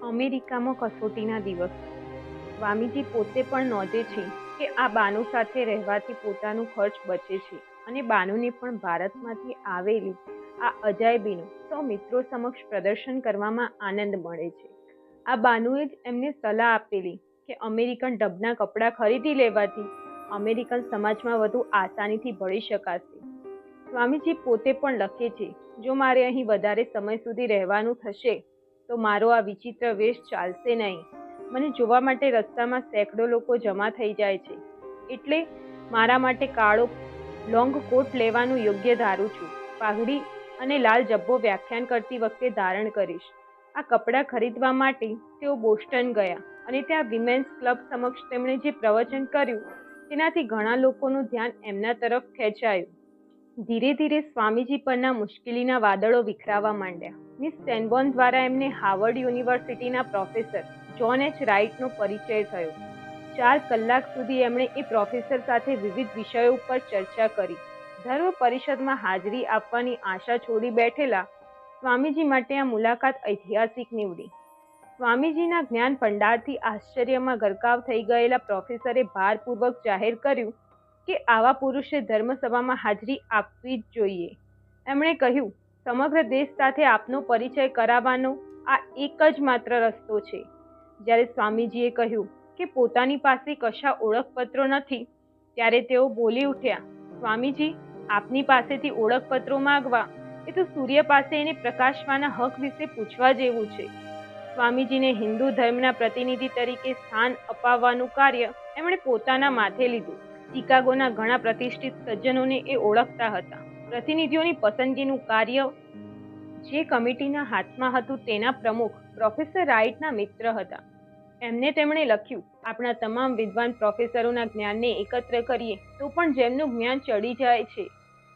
અમેરિકામાં કસોટીના દિવસ. સ્વામીજી પોતે પણ નોંધે છે કે આ બાનુ સાથે રહેવાથી પોતાનું ખર્ચ બચે છે અને બાનુને પણ ભારતમાંથી આવેલી આ અજાયબીનું સૌ મિત્રો સમક્ષ પ્રદર્શન કરવામાં આનંદ મળે છે. આ બાનુએ જ એમને સલાહ આપેલી કે અમેરિકન ઢબના કપડાં ખરીદી લેવાથી અમેરિકન સમાજમાં વધુ આસાનીથી ભળી શકાશે. સ્વામીજી પોતે પણ લખે છે, જો મારે અહીં વધારે સમય સુધી રહેવાનું થશે તો મારો આ વિચિત્ર વેશ ચાલશે નહીં. મને જોવા માટે રસ્તામાં સેંકડો લોકો જમા થઈ જાય છે, એટલે મારા માટે કાળો લોંગ કોટ લેવાનું યોગ્ય ધારું છું. પાઘડી અને લાલ જબ્બો વ્યાખ્યાન કરતી વખતે ધારણ કરીશ. આ કપડાં ખરીદવા માટે તેઓ બોસ્ટન ગયા અને ત્યાં વિમેન્સ ક્લબ સમક્ષ તેમણે જે પ્રવચન કર્યું તેનાથી ઘણા લોકોનું ધ્યાન એમના તરફ ખેંચાયું. ધીરે ધીરે સ્વામીજી પરના મુશ્કેલીના વાદળો વિખરાવા માંડ્યા. મિસ સેનબોર્ન દ્વારા એમને હાર્વર્ડ યુનિવર્સિટીના પ્રોફેસર જ્હોન એચ રાઇટનો પરિચય થયો. 4 કલાક સુધી એમણે એ પ્રોફેસર સાથે વિવિધ વિષયો ઉપર ચર્ચા કરી. ધર્મ પરિષદમાં હાજરી આપવાની આશા છોડી બેઠેલા સ્વામીજી માટે આ મુલાકાત ઐતિહાસિક નીવડી. સ્વામીજીના જ્ઞાન ભંડારથી આશ્ચર્યમાં ગરકાવ થઈ ગયેલા પ્રોફેસરે ભારપૂર્વક જાહેર કર્યું કે આવા પુરુષે ધર્મસભામાં હાજરી આપવી જ જોઈએ. એમણે કહ્યું, સમગ્ર દેશ સાથે આપનો પરિચય કરાવવાનો આ એક જ માત્ર રસ્તો છે. જ્યારે સ્વામીજીએ કહ્યું કે પોતાની પાસે કશા ઓળખપત્રો નથી, ત્યારે તેઓ બોલી ઉઠ્યા, સ્વામીજી, આપની પાસેથી ઓળખપત્રો માંગવા એ તો સૂર્ય પાસે એને પ્રકાશવાના હક વિશે પૂછવા જેવું છે. સ્વામીજીને હિન્દુ ધર્મના પ્રતિનિધિ તરીકે સ્થાન અપાવવાનું કાર્ય એમણે પોતાના માથે લીધું. શિકાગોના ઘણા પ્રતિષ્ઠિત સજ્જનોને એ ઓળખતા હતા. પ્રતિનિધિઓની પસંદગીનું કાર્ય જે કમિટીના હાથમાં હતું તેના પ્રમુખ પ્રોફેસર રાઇટના મિત્ર હતા. એમને તેમણે લખ્યું, આપણા તમામ વિદ્વાન પ્રોફેસરોના જ્ઞાનને એકત્ર કરીએ તો પણ જેમનું જ્ઞાન ચડી જાય છે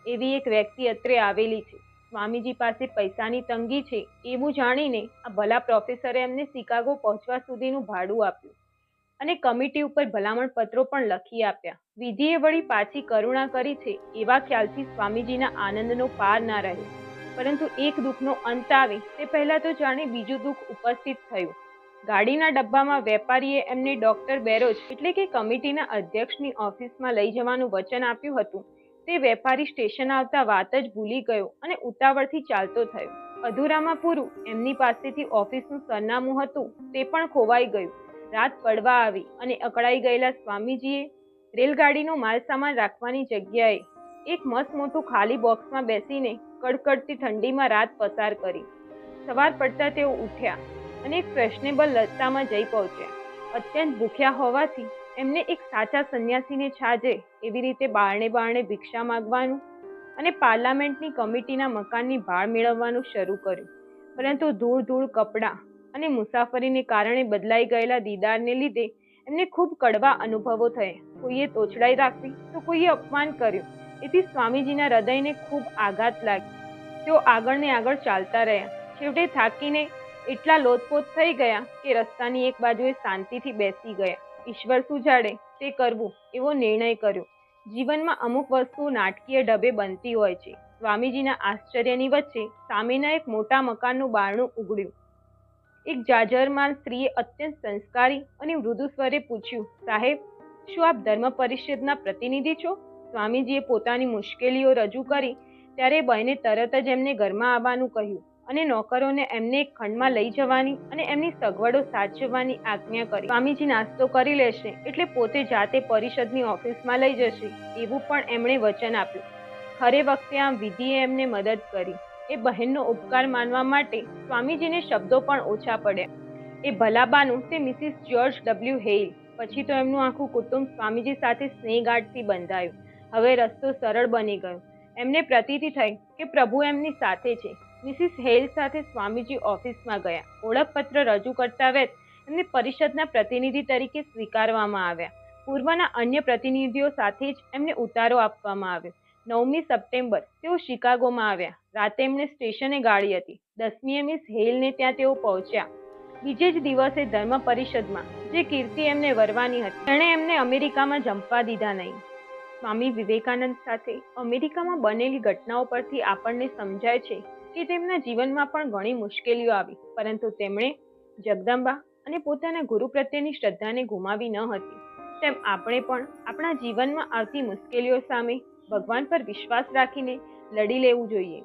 એવી એક વ્યક્તિ અત્રે આવેલી છે. સ્વામીજી પાસે પૈસાની તંગી છે એવું જાણીને આ ભલા પ્રોફેસરે એમને શિકાગો પહોંચવા સુધીનું ભાડું આપ્યું અને કમિટી ઉપર ભલામણ પત્રો પણ લખી આપ્યા. વિધિએ વળી પાછી કરુણા કરી છે એવા ખ્યાલથી સ્વામીજીના આનંદનો પાર ના રહ્યો. પરંતુ એક દુઃખનો અંત આવે તે પહેલા તો જાણે બીજું દુઃખ ઉપસ્થિત થયું. ગાડીના ડબ્બામાં વેપારીએ એમને ડોક્ટર બેરોજ એટલે કે કમિટીના અધ્યક્ષની ઓફિસમાં લઈ જવાનું વચન આપ્યું હતું. તે વેપારી સ્ટેશન આવતા વાત જ ભૂલી ગયો અને ઉતાવળથી ચાલતો થયો. અધૂરામાં પૂરું એમની પાસેથી ઓફિસનું સરનામું હતું તે પણ ખોવાઈ ગયું. રાત પડવા આવી અને અકળાઈ ગયેલા સ્વામીજીએ રેલગાડીનો માલસામાન રાખવાની જગ્યાએ એક મસ્ત મોટું ખાલી બોક્સમાં બેસીને કડકડતી ઠંડીમાં રાત પસાર કરી. સવાર પડતા તેઓ ઉઠ્યા અને એક ફેશનેબલ રસ્તામાં જઈ પહોંચ્યા. અત્યંત ભૂખ્યા હોવાથી એમને એક સાચા સંન્યાસીને છાજે એવી રીતે બારણે ભિક્ષા માંગવાનું અને પાર્લામેન્ટની કમિટીના મકાનની ભાળ મેળવવાનું શરૂ કર્યું. પરંતુ ધૂળ કપડાં અને મુસાફરીને કારણે બદલાઈ ગયેલા દીદારને લીધે એમને ખૂબ કડવા અનુભવો થયા. કોઈએ તોછડાઈ રાખવી તો કોઈએ અપમાન કર્યું. એથી સ્વામીજીના હૃદયને ખૂબ આઘાત લાગ્યો. તેઓ આગળ ને આગળ ચાલતા રહ્યા. છેવટે થાકીને એટલા લોતપોત થઈ ગયા કે રસ્તાની એક બાજુએ શાંતિથી બેસી ગયા. ઈશ્વર શું જાણે તે કરવું એવો નિર્ણય કર્યો. જીવનમાં અમુક વસ્તુઓ નાટકીય ઢબે બનતી હોય છે. સ્વામીજીના આશ્ચર્યની વચ્ચે સામેના એક મોટા મકાનનું બારણું ઉઘડ્યું. એક જાજરમાન સ્ત્રીએ અત્યંત સંસ્કારી અને મૃદુ સ્વરે પૂછ્યું, સાહેબ, શું આપ ધર્મ પરિષદના પ્રતિનિધિ છો? સ્વામીજીએ પોતાની મુશ્કેલીઓ રજૂ કરી ત્યારે બહેને તરત જ એમને ઘરમાં આવવાનું કહ્યું અને નોકરોને એમને એક ખંડમાં લઈ જવાની અને એમની સગવડો સાચવવાની આજ્ઞા કરી. સ્વામીજી નાસ્તો કરી લેશે એટલે પોતે જાતે પરિષદની ઓફિસમાં લઈ જશે એવું પણ એમણે વચન આપ્યું. ખરે વખતે આમ વિધિએ એમને મદદ કરી. એ બહેનનો ઉપકાર માનવા માટે સ્વામીજીને શબ્દો પણ ઓછા પડ્યા. એ ભલાબાનું તે મિસિસ જ્યોર્જ ડબલ્યુ હેઇલ. પછી તો એમનું આખું કુટુંબ સ્વામીજી સાથે સ્નેહગાંઠથી બંધાયું. હવે રસ્તો સરળ બની ગયો. એમને પ્રતીતિ થઈ કે પ્રભુ એમની સાથે છે. મિસિસ હેઇલ સાથે સ્વામીજી ઓફિસમાં ગયા. ઓળખપત્ર રજૂ કરતા વેત એમને પરિષદના પ્રતિનિધિ તરીકે સ્વીકારવામાં આવ્યા. પૂર્વના અન્ય પ્રતિનિધિઓ સાથે જ એમને ઉતારો આપવામાં આવ્યો. 9મી સપ્ટેમ્બર તેઓ શિકાગોમાં આવ્યા. રાતે એમને સ્ટેશને ગાડી હતી. 10મીએ મિસ હેઇલને ત્યાં તેઓ પહોંચ્યા. બીજે જ દિવસે ધર્મ પરિષદમાં જે કીર્તિ એમને વરવાની હતી તેણે એમને અમેરિકામાં જંપવા દીધા નહીં. સ્વામી વિવેકાનંદ સાથે અમેરિકામાં બનેલી ઘટનાઓ પરથી આપણને સમજાય છે કે તેમના જીવનમાં પણ ઘણી મુશ્કેલીઓ આવી, પરંતુ તેમણે જગદંબા અને પોતાના ગુરુ પ્રત્યેની શ્રદ્ધાને ગુમાવી ન હતી, તેમ આપણે પણ આપણા જીવનમાં આવતી મુશ્કેલીઓ સામે ભગવાન પર વિશ્વાસ રાખીને લડી લેવું જોઈએ.